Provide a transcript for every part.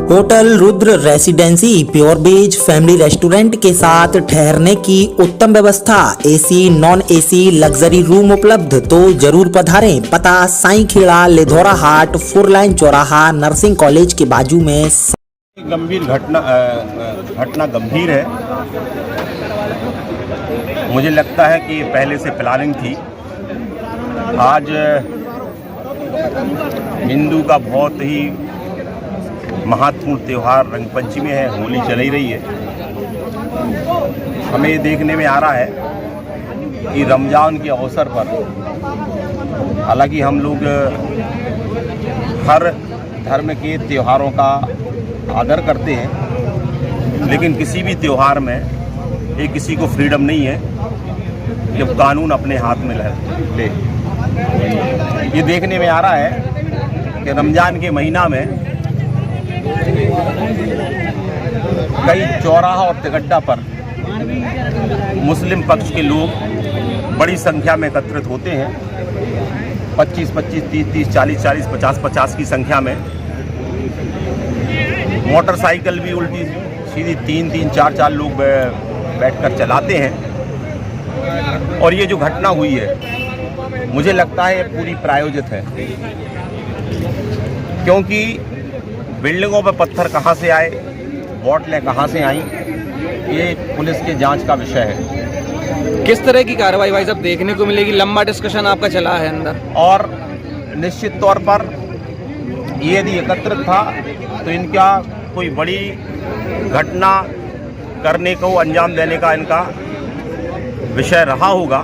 Hotel Rudra residency pure veg family restaurant के साथ ठहरने की उत्तम व्यवस्था, AC non AC luxury room उपलब्ध, तो जरूर पधारें। पता साईं खेड़ा, लेधौरा हाट, 4 लाइन चौराहा, नर्सिंग कॉलेज के बाजू में। गंभीर घटना गंभीर है। मुझे लगता है कि पहले से प्लानिंग थी। आज हिंदू का बहुत ही महत्वपूर्ण त्यौहार रंगपंचमी है, होली चल ही रही है। हमें ये देखने में आ रहा है कि रमज़ान के अवसर पर, हालांकि हम लोग हर धर्म के त्योहारों का आदर करते हैं, लेकिन किसी भी त्यौहार में ये किसी को फ्रीडम नहीं है जब कानून अपने हाथ में ले। ये देखने में आ रहा है कि रमज़ान के महीना में कई चौराहा और तिगड्डा पर मुस्लिम पक्ष के लोग बड़ी संख्या में एकत्रित होते हैं। 25, 30, 40, 50 की संख्या में। मोटरसाइकिल भी उल्टी सीधी 3, 4 लोग बैठकर चलाते हैं। और ये जो घटना हुई है, मुझे लगता है ये पूरी प्रायोजित है, क्योंकि बिल्डिंगों पर पत्थर कहाँ से आए, बोतलें कहाँ से आईं, ये पुलिस के जांच का विषय है। किस तरह की कार्रवाई भाई साहब देखने को मिलेगी? लंबा डिस्कशन आपका चला है अंदर, और निश्चित तौर पर ये यदि एकत्रित था तो इनका कोई बड़ी घटना करने को अंजाम देने का इनका विषय रहा होगा।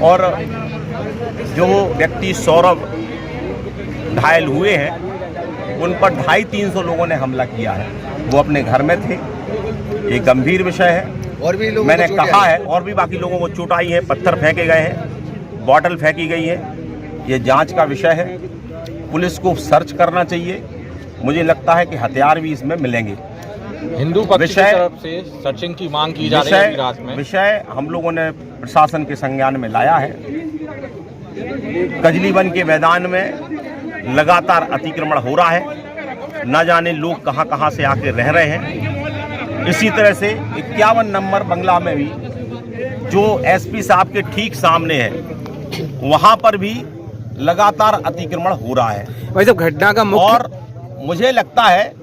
और जो व्यक्ति सौरभ घायल हुए हैं, उन पर 250-300 लोगों ने हमला किया है। वो अपने घर में थे। ये गंभीर विषय है। और भी लोगों मैंने कहा है, और भी बाकी लोगों को चोट आई है, पत्थर फेंके गए हैं, बॉटल फेंकी गई है। ये जांच का विषय है। पुलिस को सर्च करना चाहिए। मुझे लगता है कि हथियार भी इसमें मिलेंगे। हिंदू पक्ष की तरफ से सर्चिंग की मांग की जा रही है रात में। विषय हम लोगों ने प्रशासन के संज्ञान में लाया है। कजली वन के मैदान में लगातार अतिक्रमण हो रहा है। न जाने लोग कहां कहां से आके रह रहे हैं। इसी तरह से 51 नंबर बंगला में भी, जो एसपी साहब के ठीक सामने है, वहां पर भी लगातार अतिक्रमण हो रहा है। भाई साहब घटना का और मुझे लगता है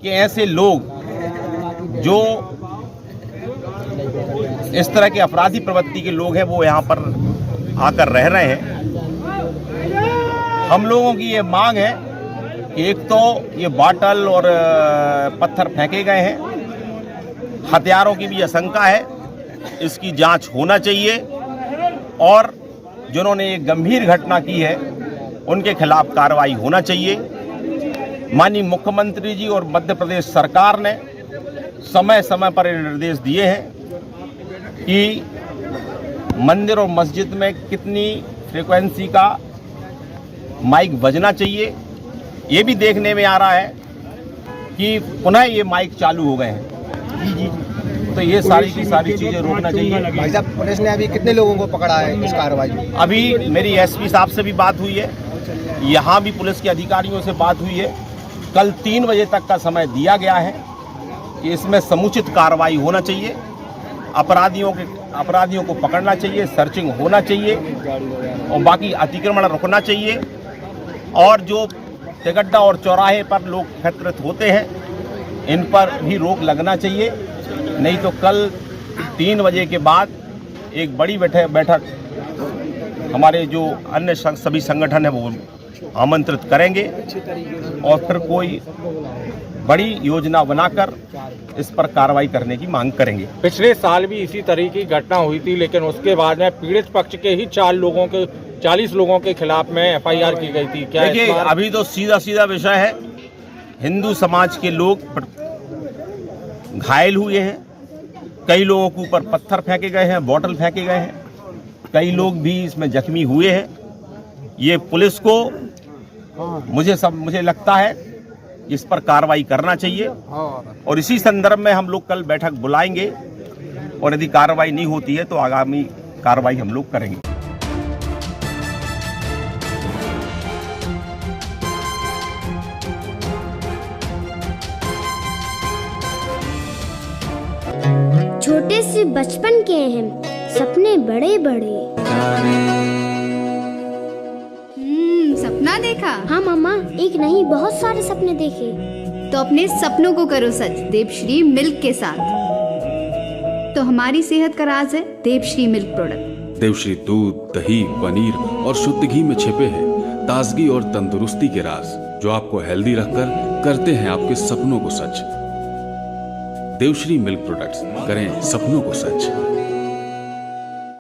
कि ऐसे लोग जो इस तरह के अपराधी प्रवृत्ति के लोग हैं, वो यहाँ पर आकर रह रहे हैं। हम लोगों की ये मांग है कि एक तो ये बॉटल और पत्थर फेंके गए हैं, हथियारों की भी आशंका है, इसकी जांच होना चाहिए। और जिन्होंने ये गंभीर घटना की है, उनके खिलाफ कार्रवाई होना चाहिए। माननीय मुख्यमंत्री जी और मध्य प्रदेश सरकार ने समय समय पर ये निर्देश दिए हैं कि मंदिर और मस्जिद में कितनी फ्रीक्वेंसी का माइक बजना चाहिए। ये भी देखने में आ रहा है कि पुनः ये माइक चालू हो गए हैं। तो ये सारी की सारी चीज़ें रोकना चाहिए। भाई साहब, पुलिस ने अभी कितने लोगों को पकड़ा है इस कार्रवाई में? अभी मेरी एसपी साहब से भी बात हुई है, यहाँ भी पुलिस के अधिकारियों से बात हुई है। कल 3 बजे तक का समय दिया गया है कि इसमें समुचित कार्रवाई होना चाहिए। अपराधियों को पकड़ना चाहिए, सर्चिंग होना चाहिए, और बाकी अतिक्रमण रुकना चाहिए। और जो तिगड्डा और चौराहे पर लोग एकत्रित होते हैं, इन पर भी रोक लगना चाहिए। नहीं तो कल 3 बजे के बाद एक बड़ी बैठक हमारे जो अन्य सभी संगठन है वो आमंत्रित करेंगे, और फिर कोई बड़ी योजना बनाकर इस पर कार्रवाई करने की मांग करेंगे। पिछले साल भी इसी तरह की घटना हुई थी, लेकिन उसके बाद में पीड़ित पक्ष के ही 40 लोगों के खिलाफ में एफआईआर की गई थी। क्या देखिए, अभी तो सीधा विषय है, हिंदू समाज के लोग घायल हुए हैं। कई लोगों के ऊपर पत्थर फेंके गए हैं, बॉटल फेंके गए हैं। कई लोग भी इसमें जख्मी हुए हैं। ये पुलिस को मुझे लगता है इस पर कार्रवाई करना चाहिए। और इसी संदर्भ में हम लोग कल बैठक बुलाएंगे, और यदि कार्रवाई नहीं होती है तो आगामी कार्रवाई हम लोग करेंगे। छोटे से बचपन के हैं सपने बड़े बड़े। सपना देखा? हाँ मामा, एक नहीं बहुत सारे सपने देखे। तो अपने सपनों को करो सच देवश्री मिल्क के साथ। तो हमारी सेहत का राज है देवश्री मिल्क प्रोडक्ट। देवश्री दूध, दही, पनीर और शुद्ध घी में छिपे हैं ताजगी और तंदुरुस्ती के राज, जो आपको हेल्दी रखकर करते हैं आपके सपनों को सच। देवश्री मिल्क प्रोडक्ट्स, करें सपनों को सच।